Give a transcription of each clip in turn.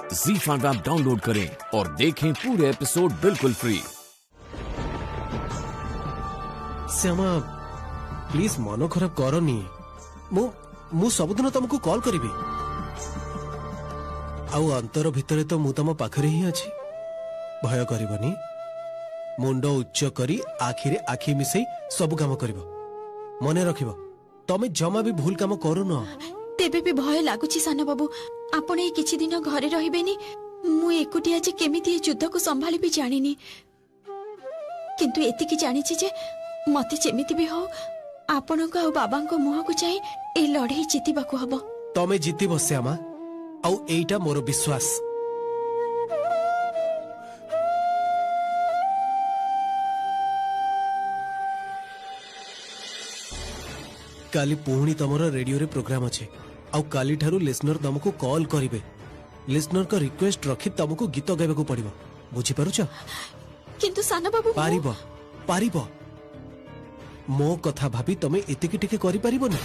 ZEE5 app download करें और देखें पूरे एपिसोड बिल्कुल फ्री। श्यामा प्लीज मन खराब करनी। मु सबुदिन तुमको कॉल करिबी। आउ अंतर भितरे तो मु तम पाखरे ही अछि। भय करबनी। मुंड उच्च करी आखिरे आखि मिसई सब काम करबो। मने रखिबो तमे जमा भी भूल काम करू न। तेबे भी भय लागुची साना बाबू। आपण ए किछि दिन घरे रहिबेनी। मु एकुटी आज केमिति ए युद्ध को संभाली भी जानिनी। किंतु एतिकी जानिछि जे मते जेमिति भी हो आपण को आ बाबा को मुह को चाहि ए लड़ाई जितिबाकू हबो। तमे जितिबो श्यामा। आउ एइटा मोर विश्वास। काली पुणी तमर रेडियो रे प्रोग्राम अच्छे। आउ काली ठारू लिसनर तुमको कॉल करिवे। लिसनर का रिक्वेस्ट रखी तुमको गीत गाइबा पड़िबो। बुझी पारुछ? किंतु साना बाबू पारिबो पारिबो। मो कथा भाबी तमे एतिकी टिके करि पारिबोनी।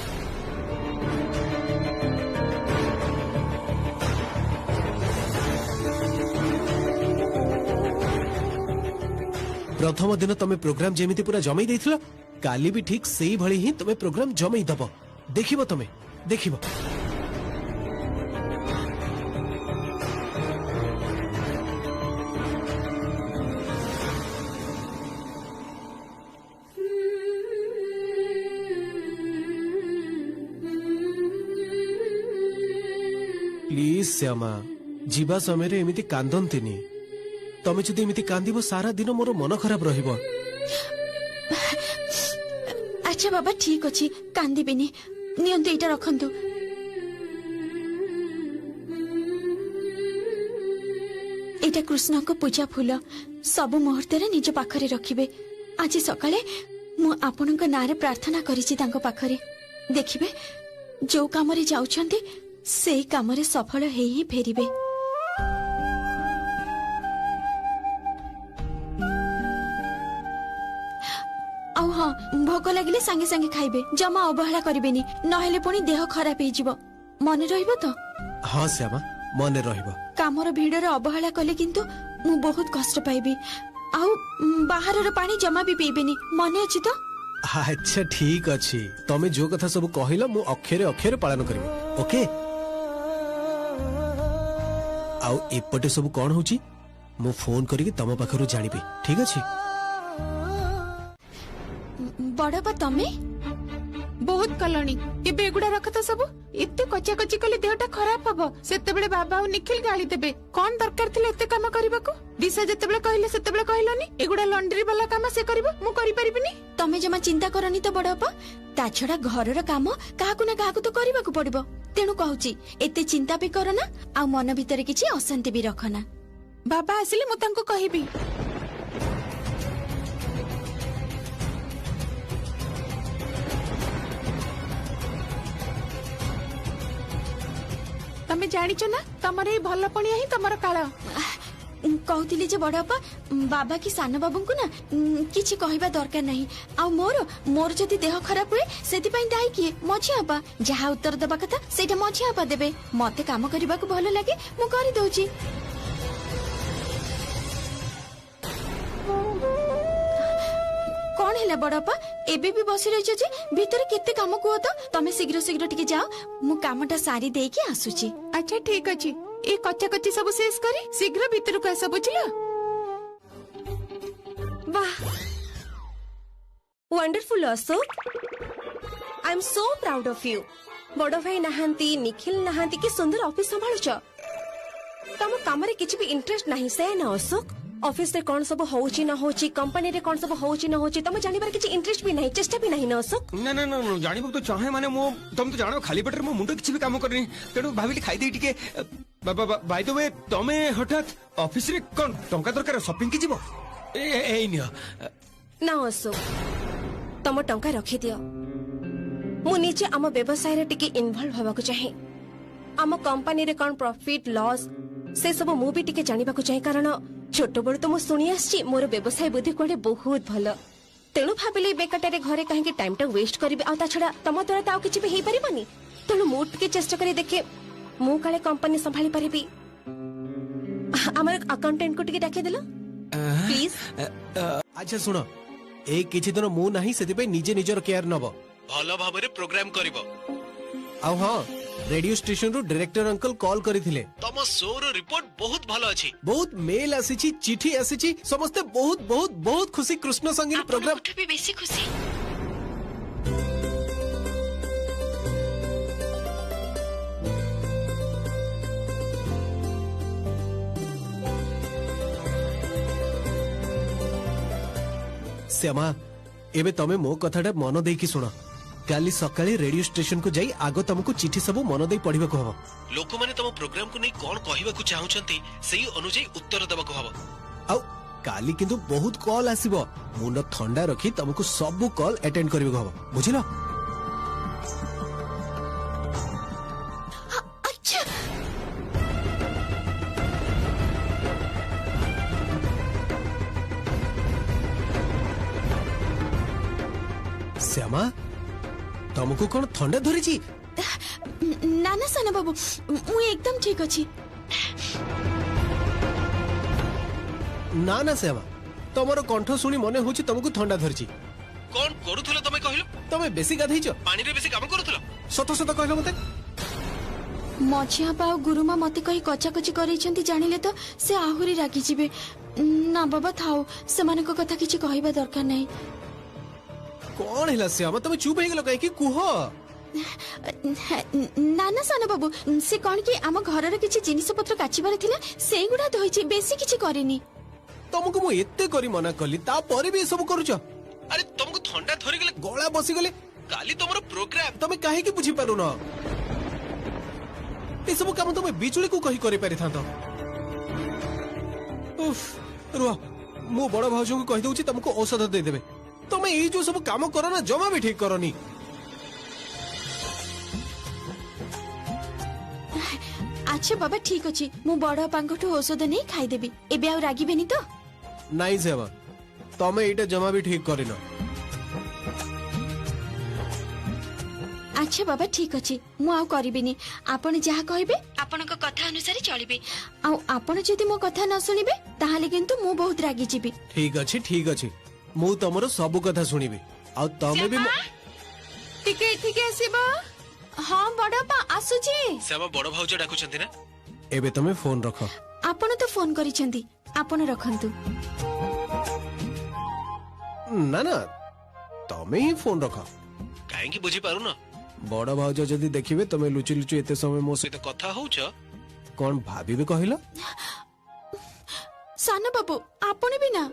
प्रथम दिन तमे प्रोग्राम जेमिति पूरा जमई देथिला काली भी ठीक सेही भली ही तमे प्रोग्राम जमई दबो। देखिबो तमे देखिबो। प्लीज श्यामा जीवा समय रे एमिति कांदंतिनी। तमे जदि एमिति कांदिबो सारा दिन मोर मन खराब रहिबो। अच्छा बाबा ठीक अछि कांदिबिनी। नियंतु एटा रखंतु। एटा कृष्ण को पूजा फूल सब मुहूर्त रे निज पाखरे रखिबे। आज सकाळे मु आपनक नारे प्रार्थना करिछि तांको पाखरे। देखिबे जो काम रे जाउछंती सेही काम रे सफल हेई ही फेरिबे। हाँ भोक लगिले सांगे सांगे खाइबे। जमा अवहेला करिबेनी नहेले पुनी देह खराब हेई जिवो। मने रहिबो तो? हाँ श्यामा मने रहिबो। कामर भीड़ रे अवहेला कले किंतु मु बहुत कष्ट पाइबी। आउ बाहर रो पानी जमा भी पीबेनी। मने अछि तो? अच्छा ठीक अछि। तमे जो कथा सब कहिला मु अक्षरे अक्षरे पालन करिबो। ओके। आउ एपटे सब कोन होची मु फोन करिके तम पाखरु जानिबी। ठीक अछि? बड़बा तमे बहुत कलणी एबे एगुडा रख तो सब एते कच्चा कच्ची कले देहटा खराब हबो। सेते बेले बाबा और निखिल गाली देबे। कोन दरकार थिले एते काम करबाको? दिशा जते बेले कहले सेते बेले कहलनी एगुडा लॉन्ड्री वाला काम से करबो। मु करि परिबिनी। तमे जमा चिंता करनी तो बड़बा। ता छडा घर रो काम काहाकु ना काहाकु तो करबाको पड़िबो। तेनु कहूची एते चिंता भी करना आ मन भीतर किछि अशांति भी रखना। बाबा आसिले मु तांको कहिबी। तमे जानिଛ ना तमर ए भल पणिया ही तमर काळ। कहतिली जे बड़पा बाबा की सान बाबू को ना किछि कहबा दरकार नहीं। आ मोर जदि देह खराब हुए सेति पई दाई किए मझी आपा। जहा उत्तर दबा कथा सेटा मझी आपा देबे। मते काम करबा को भलो लागे मु करि दउची। कौन है बड़पा एबे भी बसी रही जे भीतर केते काम को तो तमे शीघ्र शीघ्र टिके जाओ। मु कामटा सारी दे के आसुची। अच्छा ठीक अछि। ए कच्चा कच्ची सब शेष करी शीघ्र भीतर को आसा। बुझिला? वाह wonderful Ashok. I am so proud of you. बड़ भाई नहांती निखिल नहांती कि सुंदर ऑफिस संभाळुछ। तम काम रे किछि भी इंटरेस्ट नाही से ना अशोक। ऑफिस रे कोन सब होउची ना होउची कंपनी रे कोन सब होउची ना होउची तम जानिबार किछि इंटरेस्ट भी नाही चेष्टा भी नाही ना अशोक। ना ना ना जानिबो तो चाहे माने मो तुम तो जानो खाली पेटर मो मुंडो किछि भी काम करनी। तेनु भाबिली खाइ दे टिके। बाय द वे तमे हठात ऑफिस रे कोन टंका दरकार शॉपिंग की जीवो? ए नियो ना अशोक तम टंका रखि दियो। मु नीचे आम व्यवसाय रे टिके इन्वॉल्व होबा को चाहे। आम कंपनी रे कोन प्रॉफिट लॉस से सब मु भी टिके जानिबा को चाहे। कारण छोट बड़ तो मु सुनी आछि मोर व्यवसाय बुद्धि कोडे बहुत भलो। तेणु भाविली बेकाटारे घरे कहीं टाइम टा वेस्ट करी छड़ा तुम द्वारा तो किसी भी हो पार तेणु मुझे चेष्टा कर देखे मु काले कंपनी संभाली पारिबी। आमर अकाउंटेंट को टिके डाके देलो प्लीज। अच्छा सुन ए किछि दिन मु नाही सेति पे निजे निजर केयर नब भलो भाबरे प्रोग्राम करिवो। आ हां रेडियो स्टेशन रो डायरेक्टर अंकल कॉल करिथिले तम शो रो रिपोर्ट बहुत भलो अछि। बहुत मेल आसीछि चिठी आसीछि समस्त बहुत बहुत बहुत खुशी कृष्ण संगीत प्रोग्राम भी बेसी खुशी। श्यामा एबे तमे मो कथाटा मन देकी सुन काली सकाळे रेडियो स्टेशन को जाई आगो तुमको चिठी सब मन दे पढिबा को हबो। लोक माने तम प्रोग्राम को नै कोन कहिबा को चाहउछंती सेही अनुसार उत्तर देबा को हबो। आउ काली किंतु बहुत कॉल आसीबो मुंड ठंडा रखी तुमको सब कॉल अटेंड करबा को हबो बुझिलो। अच्छा श्यामा तुमको कौन ठंडा धरी? ना ना साना बाबू मु एकदम ठीक अछि। ना ना श्यामा तमरो कंठ सुनी मने होची तुमको ठंडा धरची। कोन करूथलो तमे कहिलो? तमे बेसी गाधैचो पानी रे बेसी काम करूथलो सत सत कहलो मते। मझिया बा गुरुमा मते कहि कचाकची करैछंती जानिले तो से आहुरी रागी जिवे। ना बाबा थाओ से माने को कथा किछि कहिबा दरकार नै। कौन है श्यामा तमे चुप हे गेलो कहि कुह? ना ना साना बाबू से कौन कि आम घर किसी जिनिस पत्र काचिबार थिला से गुडा धोइछि बेसी किछि करेनी। तुमको मु एते करी मना कली ता परे भी सब करूछ। अरे तुमको ठंडा धरि गेले गळा बसी गेले काली तमरो प्रोग्राम तमे काहे कि बुझी पारु न? ए सब काम तमे बिचुली को कहि करे पारि थांतो। उफ रुआ मु बड़ भाउजो को कहि दउछि तुमको औषध दे देबे। तमे ए जो सब काम करो ना जमा भी ठीक करनी। अच्छा बाबा ठीक अछि मु बड़ पांगठु औषध नै खाइ देबी एबे आ रागिबेनी तो? नहीं सेवा तमे एटा जमा भी ठीक करिनो। अच्छा बाबा ठीक अछि मु आ करिबेनी आपण जहा कहबे आपण को कथा अनुसार चलिबे। आ आपण जदि मो कथा न सुनिबे ताहाले किंतु मु बहुत रागी जिबी। ठीक अछि मु तमरो सब कथा सुनिबे आ तमे भी टिके टिके आसीबो। हां बड़पा आसुची। सेवा बड़ भाउज डाकुछंती ना एबे तमे फोन रखो। आपण तो फोन करिछंती आपण रखंतु। ना ना तमे ही फोन रखो काहे कि बुझी पारु न बड़ भाउज जदी देखिबे तमे लुचि लुचि एते समय मो सहित कथा होउछ कोन भाबिबे कहिलो? साना बाबू आपण भी ना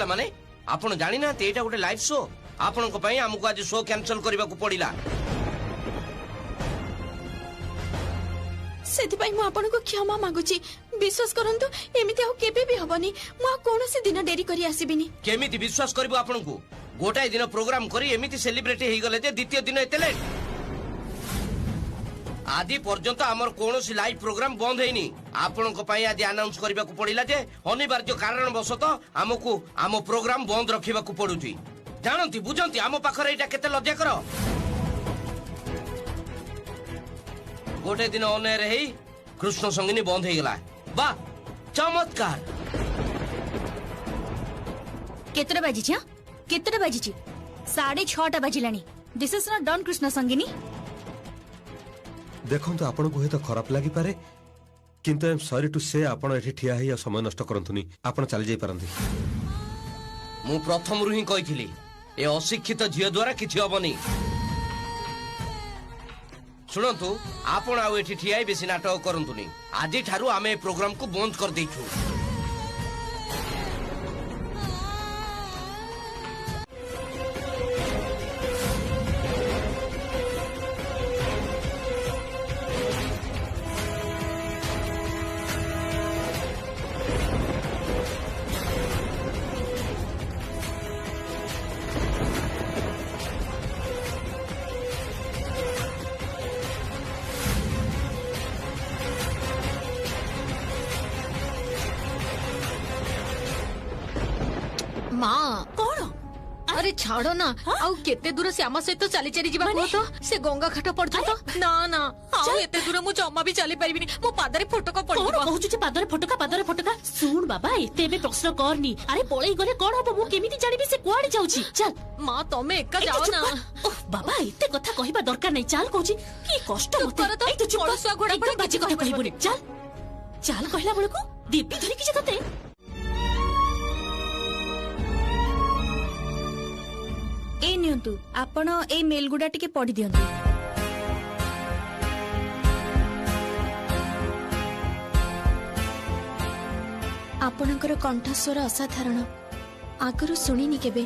माने आपण जानि ना एटा गोटे लाइव शो आपण को पई हमको आज शो कैंसिल करबा को पड़िला। सेति पई मु आपण को क्षमा मागुची विश्वास करंतु एमिति आ केबे भी हबनी मु कोनोसी दिन डेरी करी आसीबिनी। केमिति विश्वास करबो आपण को गोटाई दिन प्रोग्राम करी एमिति सेलिब्रिटी हेई गले जे द्वितीय दिन एते लेट आदि पर्यंत आमर कोनोसी लाइव प्रोग्राम बंद हेनी। आपण को पई आज अनाउंस करबा को पड़िला जे अनिवार्य कारण वशत हमको आम प्रोग्राम बंद रखिबा को पड़ुची। जानंती बुझंती आम पाखरे एटा केते लज्जा कर गोटे दिन अनएयर हेई कृष्ण संगिनी बंद हे गला। वाह चमत्कार। केतटा बाजी हां केतटा बाजी 6:30 बाजिलानी this is not done Krishna Sangini देखंतु आपन को हेत खराब लागि पारे किंतु आई एम सॉरी टू से आपन एठी ठिया ही समय नष्ट करंतुनी आपन चली जाई परंती मु प्रथम रु ही कहिथिली ए अशिक्षित झियो द्वारा किछि हबनी सुनंतु आपण आउ एठी ठियाई बेसी नाटक करंतुनी आजि ठारू आमे प्रोग्राम को बंद कर दैछु अरे छाड़ो ना आउ केते दूर श्यामा सहित चली चली जीवा तो से गंगा घाट पड़तो ना ना आउ एते दूर मु जम्मा भी चली परिबिनी मो पादरे फटका पड़िबो कोन कहू जे पादरे फटका सुन बाबा एते बे प्रश्न करनी अरे पळई गले कोन हबो मु केमिति जानिबी से कुआडे जाउची चल मां तमे एका जाओ ना ओह बाबा एते कथा कहिबा दरकार नै चल कहूची की कष्ट मते ए तू चुप घोड़ा पड़े बाजी कथा कहिबोनी चल चल कहला बेलको दीपी धरि कि जतते ए नियंतु आपण ए मेल गुडा टिके पढि दियंतु आपणकर कंठस्वर असाधारण आगरु सुनिनी केबे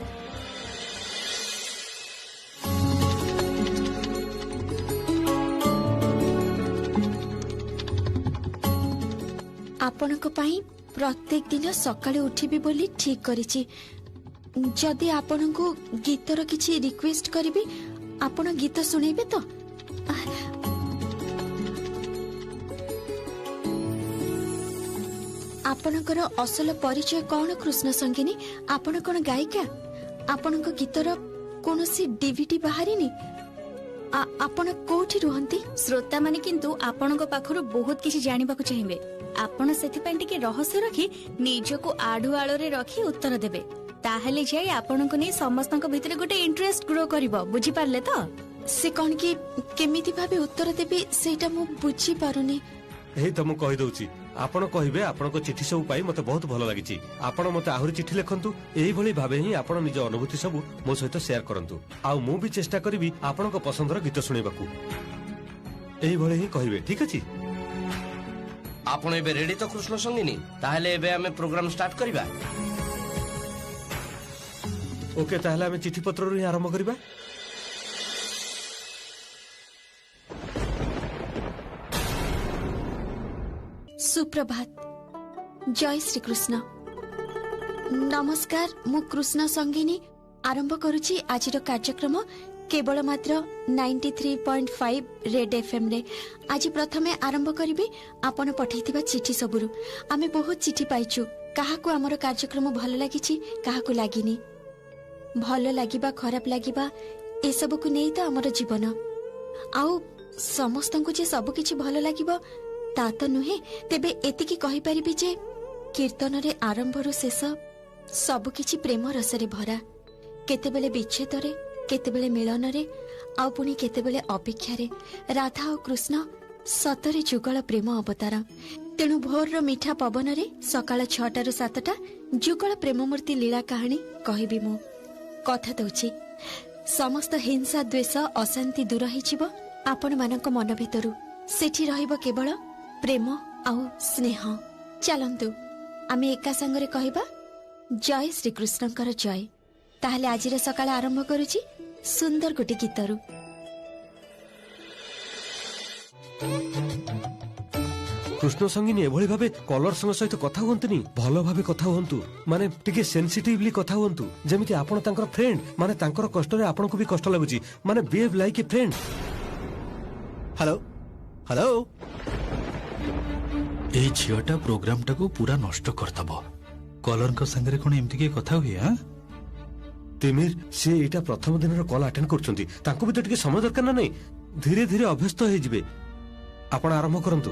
आपणक पई प्रत्येक दिन सकाळे उठिबी बोली ठीक करिछि जदि आपण को गीतर किछि रिक्वेस्ट करिबी आपण गीत सुनेबे तो आपणकर असल परिचय कौन कृष्ण संगिनी आपण कोन गायिका आपण को गीतर कोनोसी डीवीडी बाहरिनी आपण कोठी रहंती श्रोता माने किंतु आपण को पाखरु बहुत किछि जानिबा को चाहिबे आपण सेति पई टिके रहस्य रखी निजको आडु आलो रे रखी उत्तर देबे ताहले जाई आपण को नै समस्तक भितरे गोटे इंटरेस्ट ग्रो करबो बुझी पारले तो से कोन की केमिति भाबे उत्तर देबी सेटा मु बुझी पारुनी एही त मु कहि दउची आपण कहिबे आपण को चिठी सब पाई मते बहुत भलो लागिची आपण मते आहुरी चिठी लेखंतु एही भली भाबे ही आपण निज अनुभूति सब मो सहित शेयर करंतु आ मु भी चेष्टा करबी आपण को पसंदर गीत सुनेबाकू एही भली ही कहिबे ठीक अछि आपण एबे रेडी तो कृष्ण संगिनी ताहले एबे हमें प्रोग्राम स्टार्ट करबा ओके ताहले हमें चिठी पत्र रे आरंभ करबा सुप्रभात जय श्री कृष्ण नमस्कार मु कृष्ण संगिनी आरंभ करुछि आजिर कार्यक्रम केवल मात्र 93.5 रेड एफएम रे आज प्रथमे आरंभ करिबे आपण पठैथिबा चिठी सबुरु आमे बहुत चिठी पाइछु काहाकू हमर कार्यक्रम भल लागिछि काहाकू लागिनी भल लागिबा खराब लागिबा ए सब को नै त हमर जीवन आउ समस्त को जे सब किछि भल लागिबो ता तो नुहे तेबे एतिकी कहि परिबी जे कीर्तन रे आरंभ रु शेष सब किछि प्रेम रस रे भरा केतेबेले विच्छेद रे केतेबेले मिलन रे आ पुनी केतेबेले अपेक्षा रे राधा और कृष्ण सतरे जुगल प्रेम अवतार तेणु भोर रो मीठा पवन रे सकाळ 6टा रु 7टा जुगल प्रेम मूर्ति लीला कहानी कहिबी मु कथा दउछि समस्त हिंसा द्वेष अशांति दूर हिजिबो आपण मानक मन भितरु सेठी रहिबो केवल प्रेम आउ स्नेह चलंतु आमे एका संगरे कहबा जय श्री कृष्णकर जय ताहले आजिर सकाळ आरंभ करूची सुंदर गोटे गीतरु कृष्ण संगिनी एभली भाबे कलर संग सहित कथा हुंतनी भलो भाबे कथा हुंतु माने टिके सेंसिटिवली कथा हुंतु जेमिति आपण तांकर फ्रेंड माने तांकर कष्ट रे आपण को भी कष्ट लागुची माने behave like a friend hello hello ए झियोटा प्रोग्राम टाको पूरा नष्ट करतबो कलर को संगरे कोन एमति के कथा हुई हां तिमिर से एटा प्रथम दिन रो कॉल अटेंड करछंती तांको भी तो टिके समय दरकार ना नहीं धीरे धीरे अभ्यस्त हो जिवे आपण आरंभ करंतु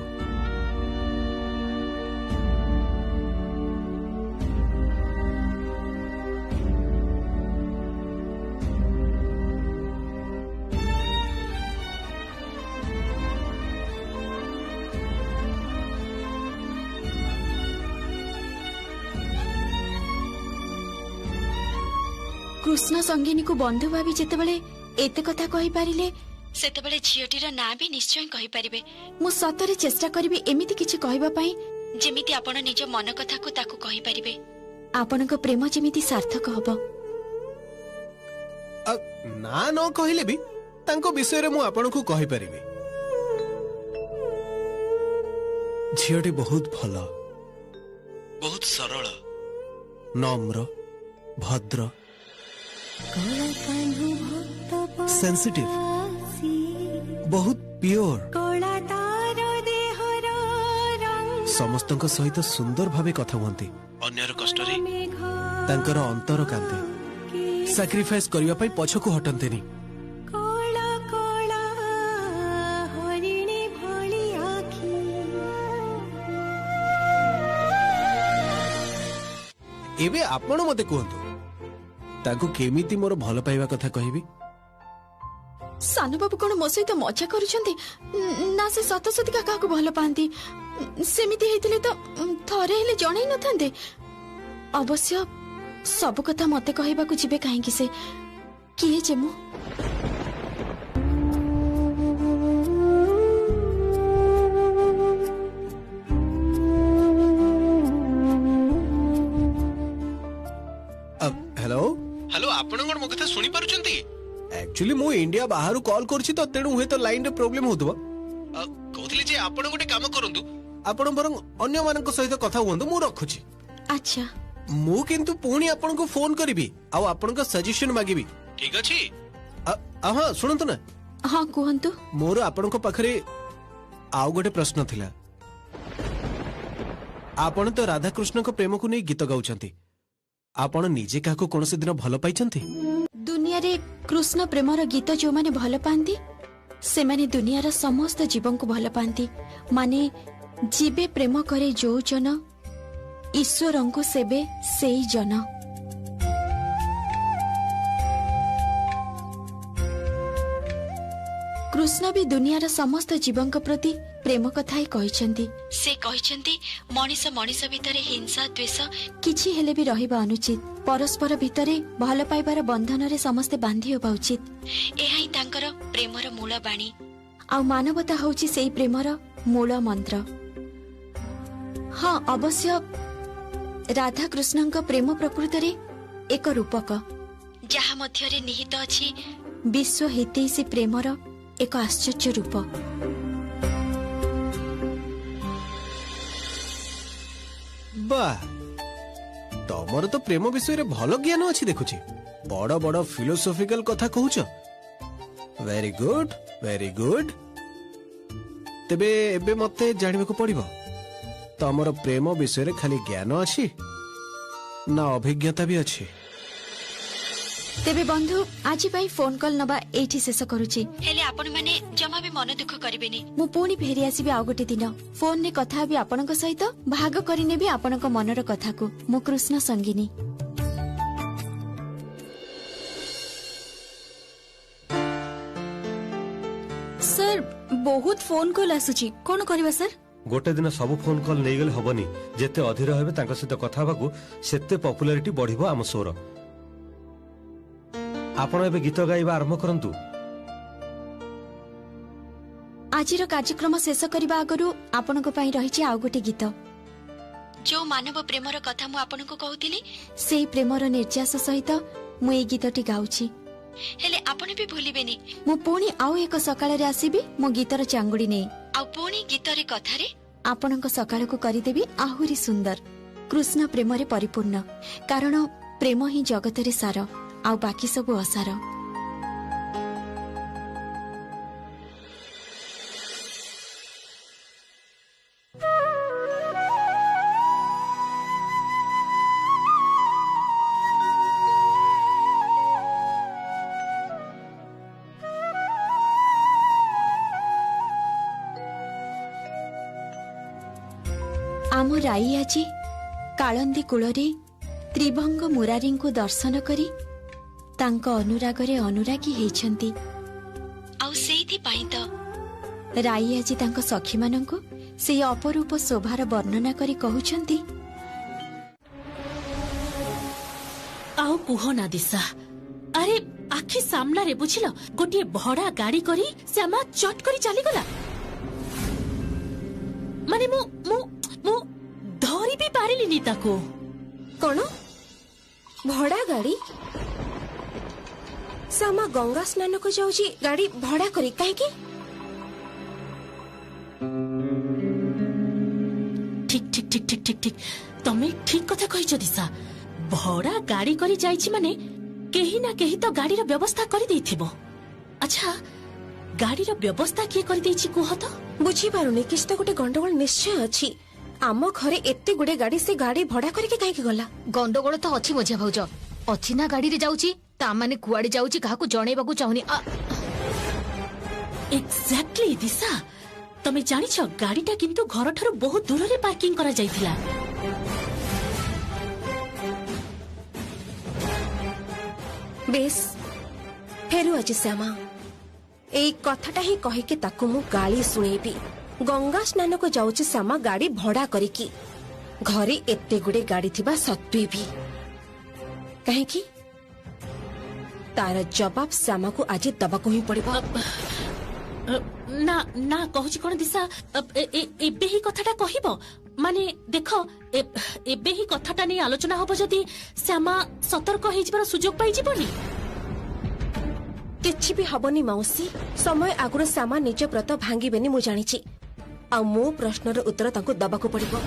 कृष्ण संगिनी को बंधु भाभी जेतेबेले एते कथा कहि पारिले सेतेबेले झियोटीर ना भी निश्चय कहि परिबे। मु सतरे चेष्टा करबी एमिति किछि कहबा पई जेमिति आपण निज मन कथा को ताकू कहि परिबे। आपनक प्रेम जेमिति सार्थक हबो। ना न कहिले भी तांको विषय रे मु आपण को कहि परिबे। झियोटी बहुत भला, बहुत सरल, नम्र, भद्र, सेंसिटिव, बहुत प्योर, समस्तଙ୍କ सहित सुंदर भावे कथा हुअन्ति। अन्यर कष्ट रे तांकर अंतर कांते, सैक्रिफाइस करिया पई पछको हटन्तेनी। एबे आपण मते कहंतु ताकू केमिति मोर भल पाइबा कथा कहबी। सानू बाबू कोन मो सहित मजा करूछंती ना से सत सतिका काकू भल पांती सेमिति हेतिले तो थरे हेले जणै न थांते। अवश्य सब कथा मते कहबा को जिबे काहे कि से किए जे मु हेलो हेलो आपण कोन मो कथा सुनी पारुचंती। एक्चुअली मु इंडिया बाहरु कॉल करछि तो तेणु हुए तो लाइन रे प्रॉब्लम होतबो। कहथिले जे आपण गोटे काम करंतु आपण बरं अन्य मानक सहित कथा हुअंतु मु रखुछि। अच्छा मु किंतु पुणी आपण को फोन करबी आ आपण का सजेशन मागिबी। ठीक अछि। हां सुनंतु ना। हां कहंतु। मोर आपण को पाखरे आउ गोटे प्रश्न थिला। आपण तो राधा कृष्ण को प्रेम को नै गीत गाउचंती, आपण निजे काको कोनसे दिन भल पाइचंती? दुनिया रे कृष्ण प्रेमर गीत जो माने भल पांती से माने दुनियार समस्त जीवन को भल पांती। माने जीवे प्रेम करे जो जन ईश्वरं को सेबे सेई जन। कृष्ण भी दुनियार समस्त जीवन प्रति प्रेम कथा ही कहिसंती। से कहिसंती मनीष मनीष भितरे हिंसा द्वेष किछि हेले भी रहिबा अनुचित। परस्पर भितरे भल पाइबार बंधन रे समस्ते बांधी होबा उचित। एहा ही तांकर प्रेमर मूल बाणी आ मानवता होची सेई प्रेमर मूल मंत्र। हाँ अवश्य राधा कृष्णଙ୍କ प्रेम प्रकृत रे एक रूपक जहा मध्यरे निहित अछि विश्व हितैषी प्रेमर एक आश्चर्य रूप। वाह तमर तो प्रेम विषय रे भल ज्ञान अछि देखुछि। बड़ बड़ फिलोसॉफिकल कथा कहूछ। Very good very good. तेबे एबे मते जानिबा को पड़िबो तमर प्रेम विषय रे खाली ज्ञान अछि ना अभिज्ञता भी अछि। तेबे बंधु आज पई फोन कॉल नबा एठी शेष करूची। हेले आपण माने जमा भी मन दुख करिबेनी। मु पुणी फेरी आसीबे आ गोटे दिन फोन ने कथा भी आपनक सहित भाग करिने भी आपनक मनर कथा को। मु कृष्ण संगिनी। सर बहुत फोन कॉल आसुची कोन करबा सर? गोटे दिन सब फोन कॉल नहीं गले हबनी। जेते अधीर हेबे तांका सहित कथा बाकू सेते पॉपुलैरिटी बढ़िबो आम शोर। आपण एबे गीत गाइबा आरंभ करंतु। आजिर कार्यक्रम शेष करबा आगरु आपनक पई रहिछि आ गोटे गीत जो मानव प्रेमर कथा मु आपनक कहउतिली सेई प्रेमर निर्यास सहित मु ए गीतटी गाउछि। हेले आपण भी भूलिबेनी मु पुणी आउ एक सकाळ रे आसीबी मो गीतर चांगुडी नै आ पुणी गीतरे कथा रे आपनक सकाळ को करिदेबी आहुरी सुंदर। कृष्ण प्रेम रे परिपूर्ण कारण प्रेम ही जगत रे सार आ बाकी सब असार। आम राई आजी कालंदी कूलरे त्रिभंग मुरारी को दर्शन करी तांको अनुरागरे अनुरागी हेइछंती। आउ सेइथि पई त राई आजी तांको सखी मानंको से अपरूप शोभार वर्णना करी कहउछंती। आउ कुह ना दिशा अरे आखि सामना रे बुझिल गोटे भड़ा गाड़ी करी श्यामा चट करी चली गला माने मु मु मु धरी भी पारिलिनी ताको कौन भड़ा गाड़ी श्यामा गंगा स्नान को जाऊची गाड़ी भड़ा करी काहे की ठीक ठीक ठीक ठीक ठीक ठीक तमे ठीक कथा कहिछ दिशा भड़ा गाड़ी करी जाईची माने केही ना केही तो गाड़ी रो व्यवस्था करी देथिबो अच्छा गाड़ी रो व्यवस्था किए करी देछि कुह तो बुझी पारुनी किछ तो गोटे गंडगोल निश्चय अछि आम घरे एते गुडे गाड़ी से गाड़ी भड़ा करके काहे की गला गंडगोल तो अच्छी मझिया भाउज अच्छी ना गाड़ी रे जाउची ता माने कुआडे जाउची काहाकू जणेबाकू चाहुनी एक्जेक्टली दिशा तमे जानिछ गाड़ीटा किंतु घर ठारू बहुत दूर रे पार्किंग करा जाइथिला बेस फेरु अछि श्यामा एई कथाटा ही कहि के ताकू मु गाली सुनेबी गंगा स्नान को जाउची श्यामा गाड़ी भड़ा करिकी घरे एते गुडे गाड़ी थिबा सत्वे भी काहे की तार जवाब श्यामा को आज दबा को ही पड़िबो ना ना कहूची कोन दिशा एबे ही कथाटा कहिबो माने देखो एबे ही कथाटा नै आलोचना होबो जदी श्यामा सतर्क होई जिबार सुजोग पाई जिबोनी किछि भी हबनी मौसी समय आगुर श्यामा निज व्रत भांगीबेनी मु जानिछि आ मो प्रश्नर उत्तर ताको दबा को पड़िबो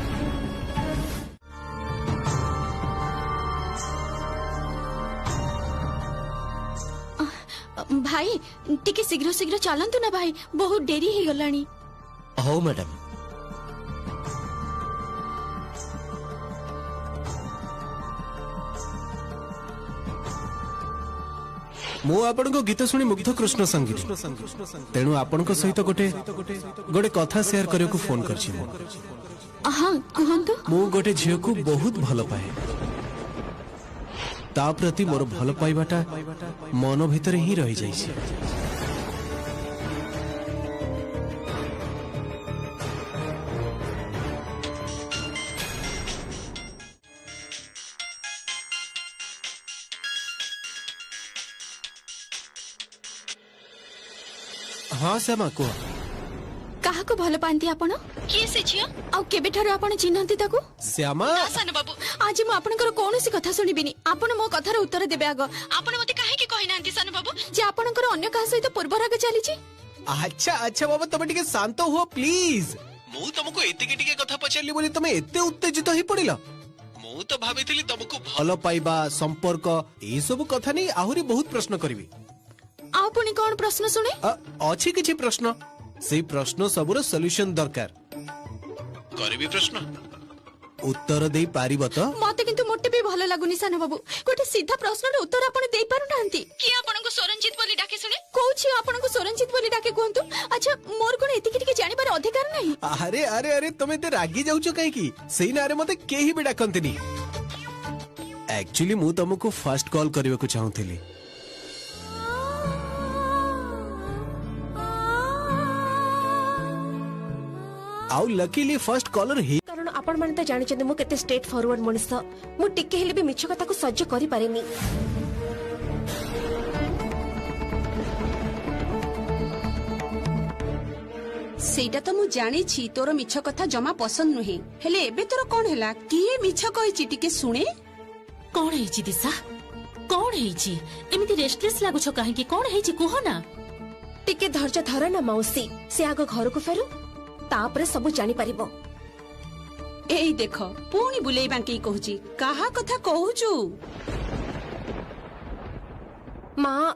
भाई टिके शीघ्र शीघ्र चलंतु ना भाई बहुत डेरी ही गलानी हो मैडम मु आपण को गीत सुनी मुग्ध कृष्ण संगीत तेणु आपण को सहित गोटे गोटे कथा शेयर करे को फोन करछि हां कहंतु मु गोटे झियो को बहुत भल पाए ता प्रति मोर भल पाइबाटा मन भितर ही रही जाइछि हाँ श्यामा को काहा को भल पांती आपण किए से छिया आ केबे ठारो आपण चिन्हंती ताको श्यामा सान बाबू आज मु आपनकर कोनोसी कथा सुनिबिनी आपण मो कथार उत्तर देबे आगो आपण मते काहे की कहि नांती सान बाबू जे आपनकर अन्य काहा सहित पूर्व राग चली छी अच्छा अच्छा बाबा तमे टिके शांत हो प्लीज मु तुमको एतिके टिके कथा पछारली बोली तमे एते उत्तेजित होई पड़िला मु तो भाबिथिली तुमको भल पाइबा संपर्क ए सब कथा नै आहुरी बहुत प्रश्न करबी आ पुनी कोन प्रश्न सुने अछि किछि प्रश्न से प्रश्न सबुर सॉल्यूशन दरकार करबी प्रश्न उत्तर देई पारिबो तो मते किंतु मोटे भी भलो लागुनी सान बाबू गोटे सीधा प्रश्न रे उत्तर आपण देई पारु नांती की आपण को सोरंजित बोली डाके सुने कोछि आपण को सोरंजित बोली डाके कोंतु अच्छा मोर कोन एति किटी के जानि बार अधिकार नाही अरे अरे अरे तमे ते रागी जाउछो काहे की सेई नारे मते केही भी डाकंतिनी एक्चुअली मु तुमको फर्स्ट कॉल करबे को चाहुथिली आउ लकीली फर्स्ट कॉलर ही कारण आपण माने त जानि चंदे मु केते स्ट्रेट फॉरवर्ड मनिस मु टिके हेले भी मिछ कथा को सह्य करि पारेनी सेटा तो मु जानि छी तोर मिछ कथा जमा पसंद नहे हेले एबे तोर कोन हैला किए मिछ कहिछि टिके सुने कोन हेछि दिशा कोन हेछि एमिति रेस्टलेस लागुछ काहे की कोन हेछि कोह ना टिके धैर्य धर ना मौसी से आगो घर को फेरु तापरे सब जानि परिबो एई देखो पुणी बुलेई बांकी कहूची काहा कथा कहूचू मां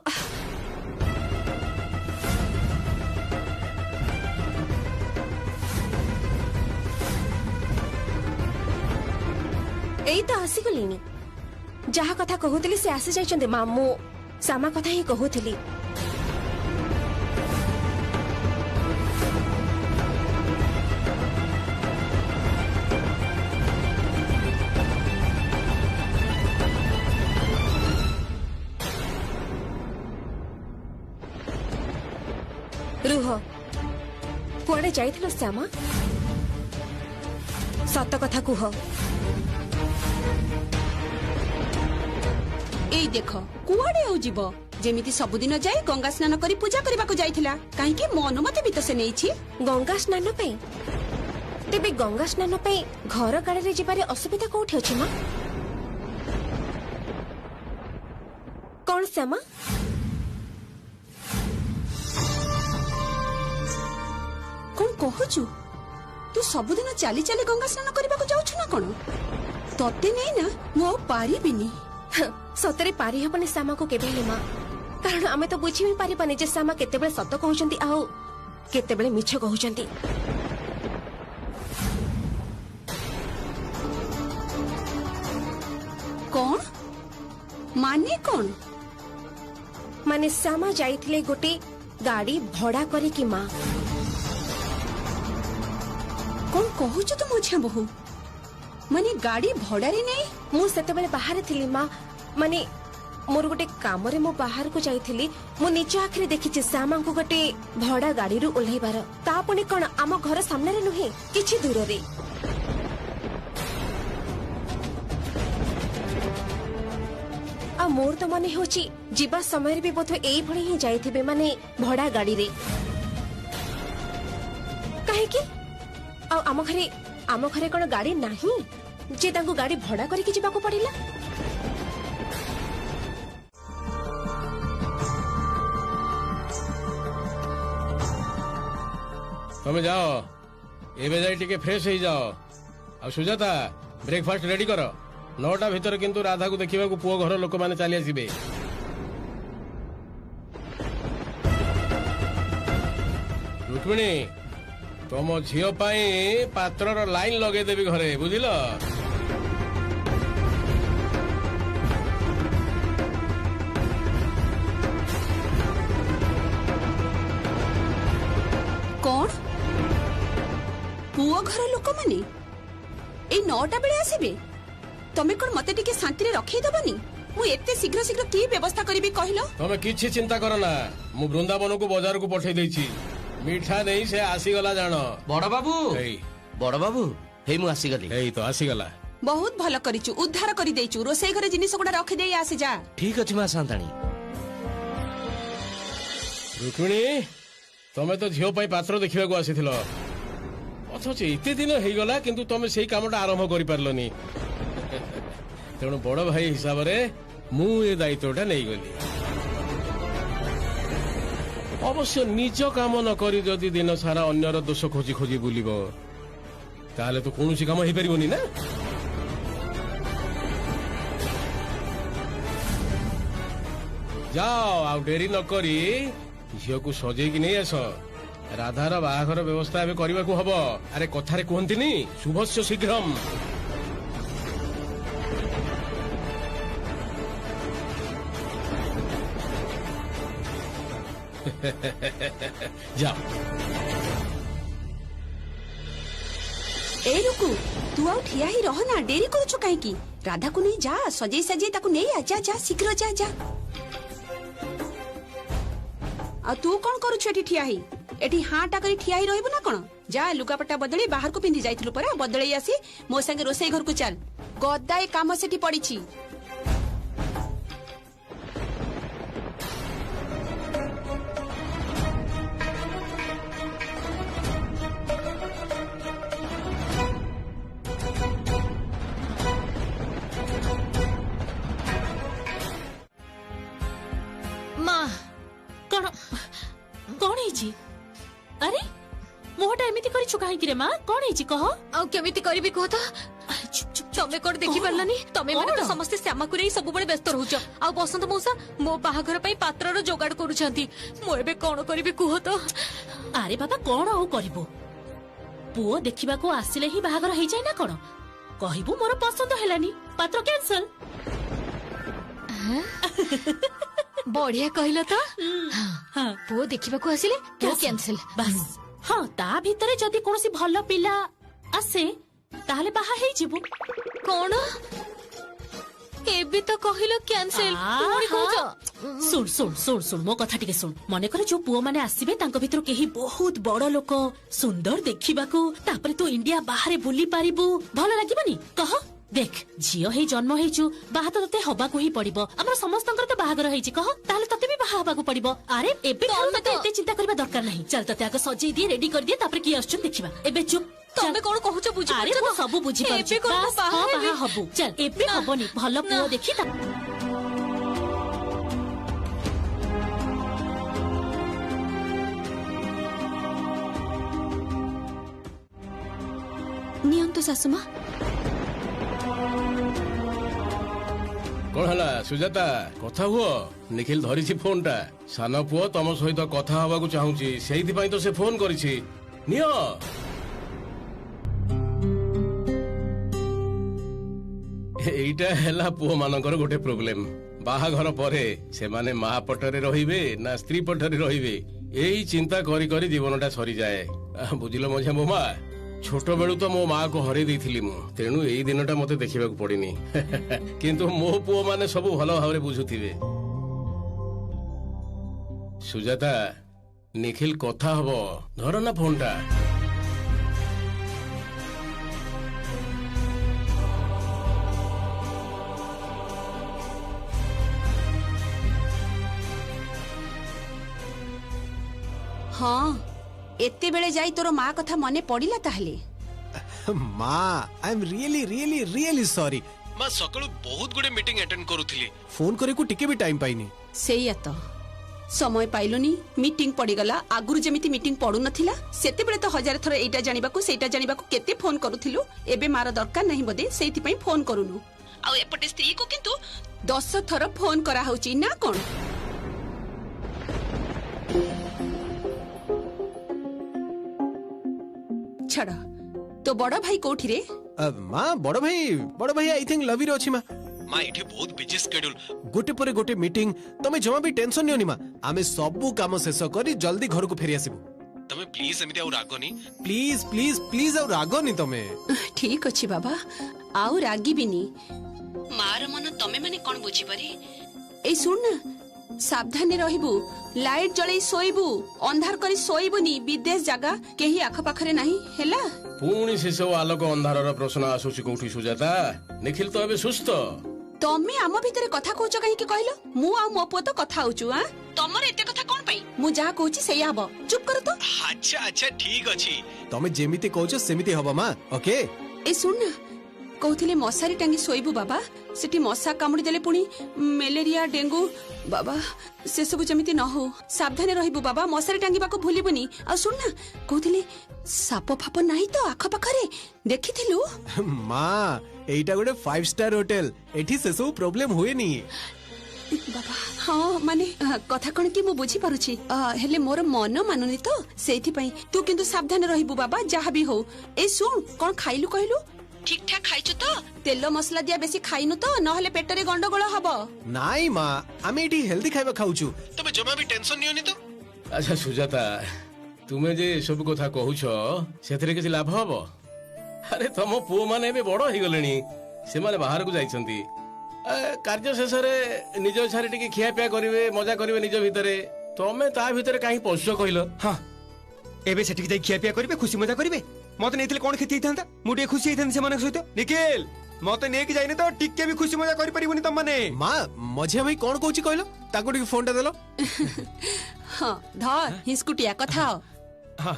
एई तो आसी गलिनी जहा कथा कहूतली से आसी जाइचंदे मामू सामा कथा ही कहूतली रुह कुआडे जाइथिलो श्यामा सत कथा कुह एई देखो कुआडे हो जीवो जेमिति सबुदिन जाई गंगा स्नान करी पूजा करबा को जाइथिला काहे कि मन मते भी तो से नै छी गंगा स्नान पे तेबे गंगा स्नान पे घर गाड़ी रे जिबारे असुविधा कोठी अछि मां कौन श्यामा कौन कहूचु तू सबुदिन चाली चाली गंगा स्नान करबा को जाउछु ना कोन तते नै ना मो पारी बिनी सतरे पारी हेबनी श्यामा को केबे हेमा कारण आमे तो बुझी भी पारी पानी जे श्यामा केतेबेले सत कहउचंती आउ केतेबेले मिछ कहउचंती कौन माने कौन माने श्यामा जाइथिले गोटे गाड़ी भड़ा करे कि मां कौन कहूचु तू मोछा बहु माने गाड़ी भड़ा रे नै मु सेतेबेले बाहर थिली मां माने मोर गोटे काम रे मो बाहर को जाइथिली मो निज आखिरे देखिछि श्यामा को गोटे भड़ा गाड़ी रु ओल्हैबार ता पुनी कोन आम घर सामने रे नुहे किछि दूर रे आ मोर तो माने होछि जीवा समय रे भी बोथ एई भଳି ही जाइथिबे माने भड़ा गाड़ी रे काहे कि आ आम घरे कोन गाड़ी नाही जे तांको गाड़ी भड़ा करके जीवा को पड़िला तुम जाओ एबे जाई टिके फ्रेश हो जाओ आ सुजाता ब्रेकफास्ट रेडी करो 9टा भीतर किंतु राधा को देखिबा को पुओ घर लोक माने चली आसीबे रुक्मिणी तुम झियो पाई पात्रर लाइन लगे देबी घरे बुझिल कौन पुओ घर लोक माने ए 9टा बेले आसीबे तमे कोन मते टिके शांति रे रखै दबनी मु एते शीघ्र शीघ्र की व्यवस्था करबी कहिलो तमे किछि चिंता करना मु वृंदावन को बाजार को पठै दैछि मीठा नहीं से आसी गला जानो बड़ बाबू हे मु आसी गली एई तो आसी गला बहुत भलो करिचु उद्धार करि दैचु रोसई घरे जिनिस गुडा रखि देई आसी जा ठीक अछि मा सांताणी रुक्मिणी तमे तो झियो पाई पात्र देखिबा को आसीथिलो अथच एते दिन हेई गला किंतु तमे सेही कामटा आरंभ करि परलोनी तेणु बड़ भाई हिसाब रे मु ए दायित्वटा नै गली अवश्य निज काम न करी जदि दिन सारा अन्यर दोष खोजी खोजी बुलिबो ताले तो कोनोसी काम हेई परिबोनी ना जाओ आ डेरी न करी झियो को सजे कि नहीं आस राधार बाहाघर व्यवस्था एबे करबा को हबो अरे कथारे कहंतिनी शुभस्य शीघ्रम जाओ ए रुकु तू आउ ठिया ही रह ना डेरी करूछु काहे की राधा को नहीं जा सजे सजे ताको नहीं आ जा जा शीघ्र जा जा आ तू कोन करूछु एठी ठिया ही एठी हाटा करी ठिया ही रहबो ना कोन जा लुगापट्टा बदली बाहर को पिंदी जाइथिलु परा बदलई आसी मो संगे रोसई घर को चल गद्दाए काम सेठी पड़ीछि अरे मोहटा एमिति करि छु काहे कि रे मां कोन हेछि कह आ केमिति करबी कह त तमे कोन देखि परलानी तमे माने तो समस्त श्यामा कुरे सब बळे व्यस्त रहउछ आ बसंत मौसा मो बाहाघर पई पात्रर जोगाड़ करूछंती मो एबे कोन करबी कह त अरे बाबा कोन हो करबो पुओ देखिबा को आसिले ही बाहाघर हेइ जाय ना कोन कहिबू मोर पसंद हेलानी पात्र कैंसल बढ़िया कहल तो पुओ देखिबा को आसिले तो कैंसल बस हाँ ता भीतरे जदि कोनोसी भलो पिला आसे ताहले बाहा हेइ जिवु कोन एबे तो कहिलो कैंसल कोनी कहछ सुन सुन सुन सुन मो कथा टिके सुन मने करे जो पुओ माने आसीबे तांको भितर केही बहुत बड़ लोक सुंदर देखिबा को तापरे तो इंडिया बाहरे बुली पारिबु भलो लागिबनी कह देख झील ही जन्म होइछु बाहा तो तते हबाकू ही पड़िबो हमर समस्तंकर तो बाहागर होइछि कह ताले तते भी बाहा हबाकू पड़िबो अरे एबे तते एते चिंता करबा दरकार नहीं चल तते आगे सजै दिए रेडी कर दिए तापर की आछन देखिबा एबे चुप तमे कोन कहूछ बुझी अरे वो सब बुझी पाछी बस बाहा हबु चल एबे हबनी भलो पुओ देखि ता नियंतु सासुमा कौन हला सुजाता कथा हुआ निखिल धरिछि फोन टा सान पुओ तम सहित कथा हबाकू चाहूची सेहिति पई तो से फोन करिछि नियो एइटा हैला पुओ मानकर गोटे प्रॉब्लम बाहाघर परे से माने मा पटरे रहिबे ना स्त्री पटरे रहिबे एई चिंता करी करी जीवनटा सरी जाए बुझिलो मझिया बोमा छोट बेलू तो मो माँ को हरे देथिली मु तेणु एई दिनटा मते देखिबाकू पड़िनी किंतु मो पुओ माने सब भलो भाबरे बुझुथिबे सुजाता निखिल कथा हबो धर ना फोनटा हाँ एते बेले जाई तोर माँ कथा मने पड़िला ताहले माँ I am really really really sorry माँ सकाळु बहुत गुडे मीटिंग अटेंड करूथिली फोन करे को टिके भी टाइम पाइनी सेया तो समय पाइलुनी मीटिंग पड़ीगला आगुरु जेमिति मीटिंग पड़ू नथिला सेते बेले तो हजार थर एटा जानिबाकू सेटा जानिबाकू केते फोन करूथिलु एबे मार दरकार नहीं बदे सेति पई फोन करूनु आ एपटे स्त्री को किंतु 10 थर फोन करा होची ना कोन छड़ तो बड़ भाई कोठी रे माँ बड़ भाई आई थिंक लवी रे अछि माँ माँ इठे बहुत बिजी शेड्यूल गोटे परे गोटे मीटिंग तमे जमा भी टेंशन नियोनी माँ आमे सबु काम शेष करी जल्दी घर को फेरी आसीबु तमे प्लीज एमिति आउ रागोनी प्लीज प्लीज प्लीज आउ रागोनी तमे ठीक अछि बाबा आउ रागी बिनी मार मन तमे माने कोन बुझी परी ए सुन ना सावधानी रहिबु लाइट जळै सोइबु अंधार करी सोइबुनी विदेश जागा केही आख पाखरे नाही हेला पुणी से सब आलोक अंधारर प्रश्न आसुची कोठी सुजाता निखिल तो एबे सुस्त तमे आम भितरे कथा कहउछ काहे कि कहलो मु आ मो पुओ तो कथा होचु आ तमर एते कथा कोन पई मु जा कहउची सेया हबो चुप कर तो अच्छा अच्छा ठीक अछि तमे जेमिति कहउछ सेमिति हबो मां ओके ए सुन ना कहउथिले मशारी टांगी सोइबु बाबा सेठी मशा कामुडी देले पुणी मलेरिया डेंगू बाबा से सब जमिति न हो सावधान रहिबु बाबा मशारी टांगीबाकू भूलिबुनी आ सुन ना कहउथिले साप फाप नाही तो आख पाखरे देखिथिलु मां एइटा गोटे 5 स्टार होटल एठी से सब प्रॉब्लम हुए नी बाबा हाँ माने कथा कोन कि मु बुझी पारुछि हेले मोर मन मानुनी तो सेथि पई तू किंतु सावधान रहिबु बाबा जहा भी हो ए सुन कोन खाइलु कहलु ठीक ठाक खाइछु तो तेल मसला दिया बेसी खाइनु तो नहले पेटरे गंडगोळ हबो नाई मां आमे एठी हेल्दी खाइबा खाउछु तबे जमा भी टेंशन नियोनी तो अच्छा सुजाता तुमे जे सब कथा कहूछो सेथरे किछि लाभ हबो अरे तम पुओ माने बे बड़ ही गलेनी से माने बाहर को जाइछंती कार्य शेष रे निज छारे टिके खिया पिया करिवे मजा करिवे निज भितरे तमे ता भितरे काहे पहुंचो कहिलो हां एबे सेठी जाई खिया पिया करिवे खुशी मजा करिवे मते नेथिले कोन खेती हिथांता मुडे खुशी हिथांत से माने सहित निखिल मते ने कि जाइने तो टिके भी खुशी मजा करि परिबोनी तम माने मां मझिया भाई कोन कहूची कहलो ताको टिके फोन टा देलो हां धर हिस्कुटिया कथा हां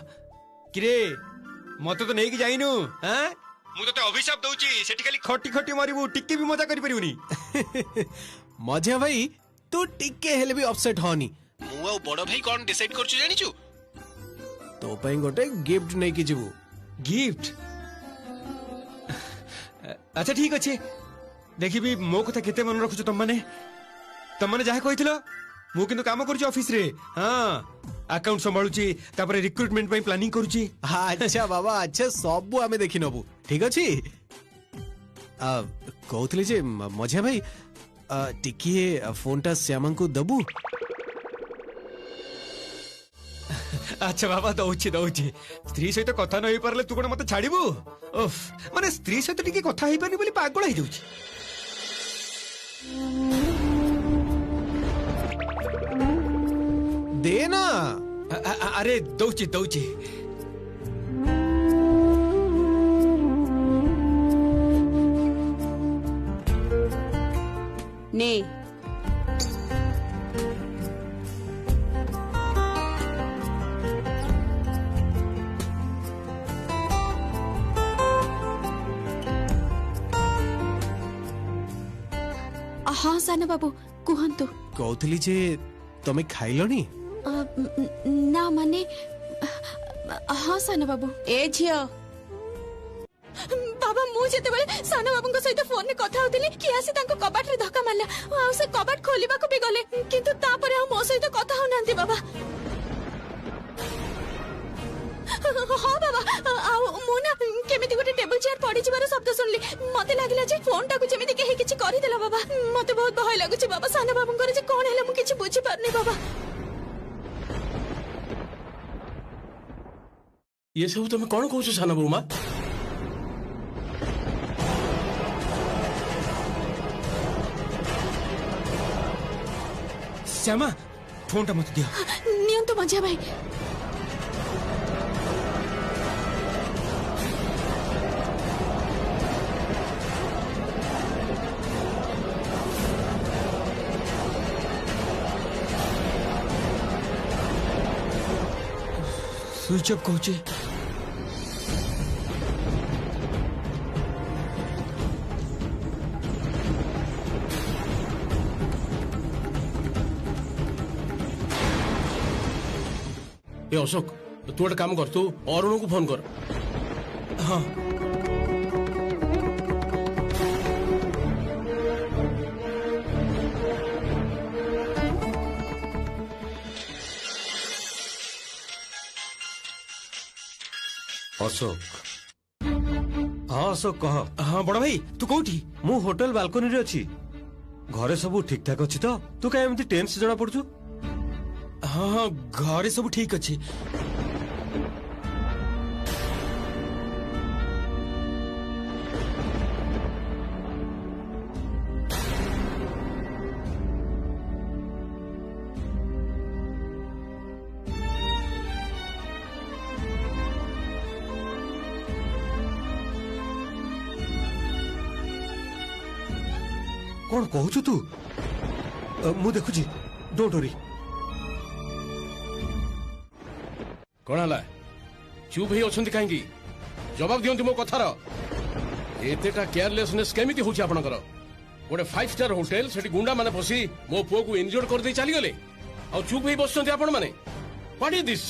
किरे मते तो नै कि जाइनु हैं मु तते अभिशाप दउची सेठी खाली खट्टी खट्टी मारिबु टिके भी मजा करि परिबोनी मझिया भाई तू टिके हेले भी अपसेट होनी मु आ बड़ भाई कोन डिसाइड करछु जानिछु तो पई गोटे गिफ्ट नै कि जिवु गिफ्ट अच्छा ठीक अछि देखि भी मो कथा केते मन रखछु तम माने जाहा कहितलो मु किंतु काम करूची ऑफिस रे हां अकाउंट संभाळुची तापर रिक्रूटमेंट पई प्लानिंग करूची अच्छा बाबा अच्छा सब हमें देखि नबु ठीक अछि कहउतले जे मझिया भाई टिकिए फोनटा श्यामन को दबु अच्छा बाबा दउची स्त्री सहित कथा न होई परले तू कोन मते छाड़ीबू उफ माने स्त्री सहित टिके कथा होई परनी बोली पागल होई जाउची देना अरे दउची ନେ हाँ साना बाबू कुहंतु। कहूली जे तमे खाइलनी? ना माने हाँ साना बाबू। ए झियो बाबा मु जेतेबेले साना बाबूଙ୍କ सहित फोन रे कथा होतिली कि आसी तांको कबाट रे धक्का मारला आ से कबाट खोलिबा को भी गले किंतु तापरे हम मो सहित कथा हो नांती बाबा। हाँ बाबा मु ना केमिति गोटे टेबल चेयर पड़ी जिबार शब्द सुनली मते लागिला जे फोन टाकू जेमिति केही किछि करि देला बाबा। मते बहुत भय लागुछि बाबा साना बाबूंकर जे कोन हैला मु किछि बुझि पारनी बाबा। ये सब तुम कौन कहू साना बाबू? श्यामा फोन टा मत दिया। नियंतु मजा भाई। स्विच ऑफ कहूचे। ए अशोक तू गोटे काम कर, तू अरुण को फोन कर। हाँ अशोक। हाँ अशोक कह। हाँ बड़ भाई तू कोठी? मु होटल बालकनी रे अछि। घरे सब ठीक ठाक अछि तो? तू का एमती टेंस जना पड़छु? हाँ हाँ घरे सब ठीक अछि। कौन कहू तू? मु देखुची, डोंट वरी। कौन है चुप ही अच्छा कहीं जवाब दियंतु मो कथार। एतेटा केयरलेसनेस केमिति होछि आपनकर? गोटे 5 स्टार होटल सेठी गुंडा माने फसी मो पुओ को इंजर्ड कर दे चली गले आ चुप ही बसछन्ती आपण माने। What is this?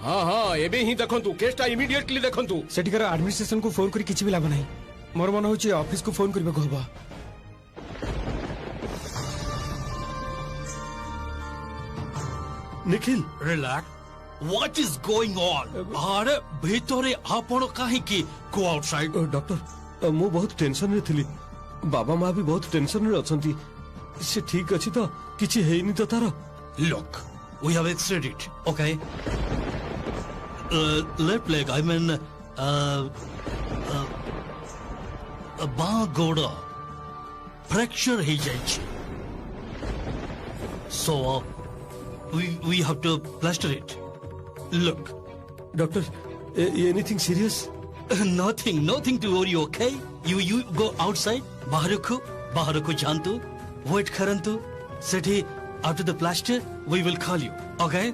हाँ हाँ एबे ही देखंतु केसटा इमीडिएटली देखंतु। सेठिकर एडमिनिस्ट्रेशन को फोन करी किछि भी लाभ नाही। मोर मन होछि ऑफिस को फोन करबा को हबा। Nikhil relax. What is going on? अरे भीतरे आपण काहे की go outside? डॉक्टर मु बहुत टेंशन रे थिली। बाबा माँ भी बहुत टेंशन रे अछंती। से ठीक अछि तो? किछि हेइनी तो तार? Look, we have x-rayed it, okay? Left leg, I mean, बाँ गोड़ fracture ही जाइछि। So we have to plaster it. Look, doctor, anything serious? Nothing to worry, okay? You go outside. बाहर को जानतु, wait करंतु. सेठी after the plaster, we will call you, okay?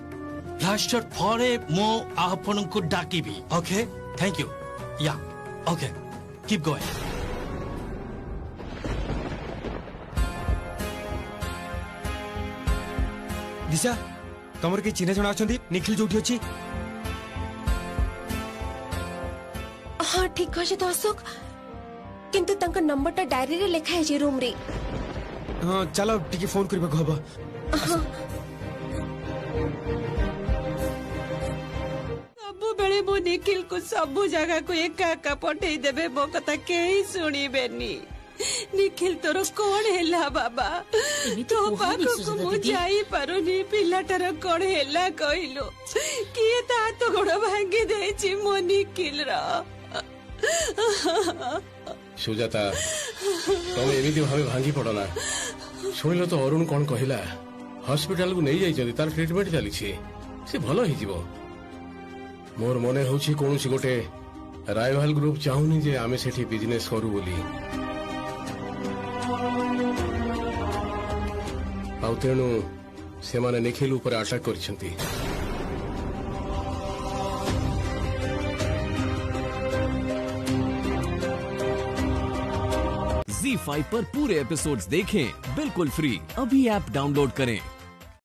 Plaster परे मो आपन को डाकी भी, okay? Thank you. Yeah, okay. Keep going. दिशा तमर के चिन्ह जणा अछंती? निखिल जोठी अछि? हाँ ठीक अछि तो अशोक, किंतु तंका नंबरटा डायरी रे लेखा है रूम रे। हाँ चलो टिके फोन करबा को हबा। सबु बेले मो निखिल को सबु जगह को एका एका पठेई देबे, मो कथा केही सुनिबेनी। निखिल तोर कौन हैला बाबा? तो पाखो को मु जाई पारुनी। पिलाटार कौन हैला कहलो? किए ता तो गोड़ भांगी देछि मो निखिल रा। सुजाता तमे एमिति भाबे भांगी पड़ना। सुनिलो तो अरुण कौन कहिला? हॉस्पिटल को नहीं जाई तार ट्रीटमेंट चली छी, से भलो ही जीवो। मोर मने होछि कोनोसी गोटे राइवल ग्रुप चाहुनी जे आमे सेठी बिजनेस करू बोली। ଆଉ ତେଣୁ ସେମାନେ ନିଖିଲ ଉପରେ ଆଟାକ୍ କରିଛନ୍ତି। ZEE5 पर पूरे एपिसोड्स देखें बिल्कुल फ्री। अभी ऐप डाउनलोड करें।